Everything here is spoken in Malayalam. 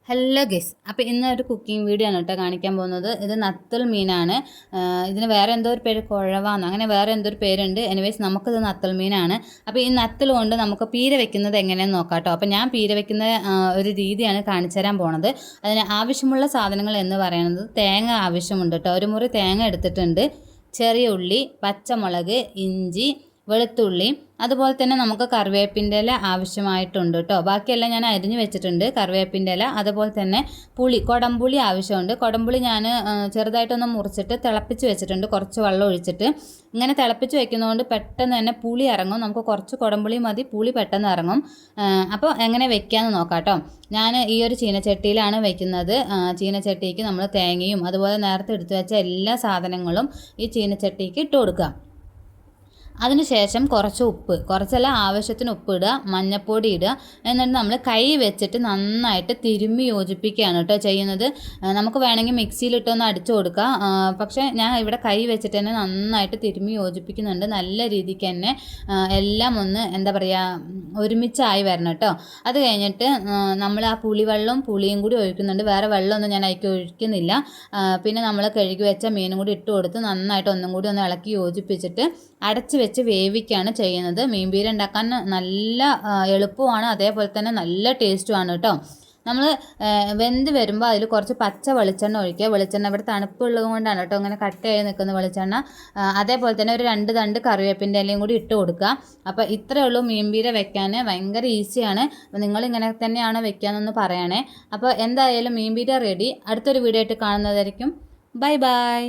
ഹലോ ഗൈസ്, അപ്പോൾ ഇന്നൊരു കുക്കിംഗ് വീഡിയോ ആണ് കേട്ടോ കാണിക്കാൻ പോകുന്നത്. ഇത് നത്തൽ മീനാണ്. ഇതിന് വേറെ എന്തോ ഒരു പേര്, കുഴവാന്ന് അങ്ങനെ വേറെ എന്തോ ഒരു പേരുണ്ട്. എനിവേസ് നമുക്കിത് നത്തൽ മീനാണ്. അപ്പോൾ ഈ നത്തൽ കൊണ്ട് നമുക്ക് പീര വെക്കുന്നത് എങ്ങനെയെന്ന് നോക്കാം കേട്ടോ. അപ്പോൾ ഞാൻ പീര വെക്കുന്ന ഒരു രീതിയാണ് കാണിച്ചു തരാൻ പോണത്. അതിന് ആവശ്യമുള്ള സാധനങ്ങൾ എന്ന് പറയുന്നത് തേങ്ങ ആവശ്യമുണ്ട് കേട്ടോ. ഒരു മുറി തേങ്ങ എടുത്തിട്ടുണ്ട്, ചെറിയ ഉള്ളി, പച്ചമുളക്, ഇഞ്ചി, വെളുത്തുള്ളി, അതുപോലെ തന്നെ നമുക്ക് കറിവേപ്പിൻ്റെ ഇല ആവശ്യമായിട്ടുണ്ട് കേട്ടോ. ബാക്കിയെല്ലാം ഞാൻ അരിഞ്ഞ് വെച്ചിട്ടുണ്ട്. കറിവേപ്പിൻ്റെ ഇല, അതുപോലെ തന്നെ പുളി, കുടംപുളി ആവശ്യമുണ്ട്. കുടംപുളി ഞാൻ ചെറുതായിട്ടൊന്ന് മുറിച്ചിട്ട് തിളപ്പിച്ച് വെച്ചിട്ടുണ്ട്, കുറച്ച് വെള്ളം ഒഴിച്ചിട്ട്. ഇങ്ങനെ തിളപ്പിച്ച് വെക്കുന്നതുകൊണ്ട് പെട്ടെന്ന് തന്നെ പുളി ഇറങ്ങും. നമുക്ക് കുറച്ച് കുടംപുളി മതി, പുളി പെട്ടെന്ന് ഇറങ്ങും. അപ്പോൾ എങ്ങനെ വെക്കാമെന്ന് നോക്കാം കേട്ടോ. ഞാൻ ഈ ഒരു ചീനച്ചട്ടിയിലാണ് വെക്കുന്നത്. ചീനച്ചട്ടിക്ക് നമ്മൾ തേങ്ങയും അതുപോലെ നേരത്തെ എടുത്തു വെച്ച എല്ലാ സാധനങ്ങളും ഈ ചീനച്ചട്ടിക്ക് ഇട്ട് കൊടുക്കുക. അതിനുശേഷം കുറച്ച് ഉപ്പ്, കുറച്ചെല്ലാം ആവശ്യത്തിന് ഉപ്പ് ഇടുക, മഞ്ഞൾപ്പൊടി ഇടുക. എന്നിട്ട് നമ്മൾ കൈ വെച്ചിട്ട് നന്നായിട്ട് തിരുമ്മി യോജിപ്പിക്കുകയാണ് കേട്ടോ ചെയ്യുന്നത്. നമുക്ക് വേണമെങ്കിൽ മിക്സിയിലിട്ടൊന്ന് അടിച്ചു കൊടുക്കുക. പക്ഷേ ഞാൻ ഇവിടെ കൈ വെച്ചിട്ട് തന്നെ നന്നായിട്ട് തിരുമ്മി യോജിപ്പിക്കുന്നുണ്ട്. നല്ല രീതിക്ക് തന്നെ എല്ലാം ഒന്ന് എന്താ പറയുക ഒരുമിച്ചായി വരണം കേട്ടോ. അത് കഴിഞ്ഞിട്ട് നമ്മൾ ആ പുളിയും കൂടി ഒഴിക്കുന്നുണ്ട്. വേറെ വെള്ളമൊന്നും ഞാൻ അതിലേക്ക് ഒഴിക്കുന്നില്ല. പിന്നെ നമ്മൾ കഴുകി വെച്ച മീനും കൂടി ഇട്ട് കൊടുത്ത് നന്നായിട്ട് ഒന്നും കൂടി ഒന്ന് ഇളക്കി യോജിപ്പിച്ചിട്ട് അടച്ച് വെച്ച് വേവിക്കുകയാണ് ചെയ്യുന്നത്. മീൻ പീര ഉണ്ടാക്കാൻ നല്ല എളുപ്പമാണ്, അതേപോലെ തന്നെ നല്ല ടേസ്റ്റുമാണ് കേട്ടോ. നമ്മൾ വെന്ത് വരുമ്പോൾ അതിൽ കുറച്ച് പച്ച വെളിച്ചെണ്ണ ഒഴിക്കുക. വെളിച്ചെണ്ണ ഇവിടെ തണുപ്പുള്ളത് കൊണ്ടാണ് കേട്ടോ ഇങ്ങനെ കട്ടയായി നിൽക്കുന്ന വെളിച്ചെണ്ണ. അതേപോലെ തന്നെ ഒരു 2 തണ്ട് കറിവേപ്പിൻ്റെ ഇലയും കൂടി ഇട്ട് കൊടുക്കുക. അപ്പോൾ ഇത്രയേ ഉള്ളൂ മീൻ പീര വെക്കാൻ. ഭയങ്കര ഈസിയാണ്. നിങ്ങളിങ്ങനെ തന്നെയാണ് വെക്കാമെന്നൊന്ന് പറയണേ. അപ്പോൾ എന്തായാലും മീൻ പീര റെഡി. അടുത്തൊരു വീഡിയോ ആയിട്ട് കാണുന്നതായിരിക്കും. Bye bye.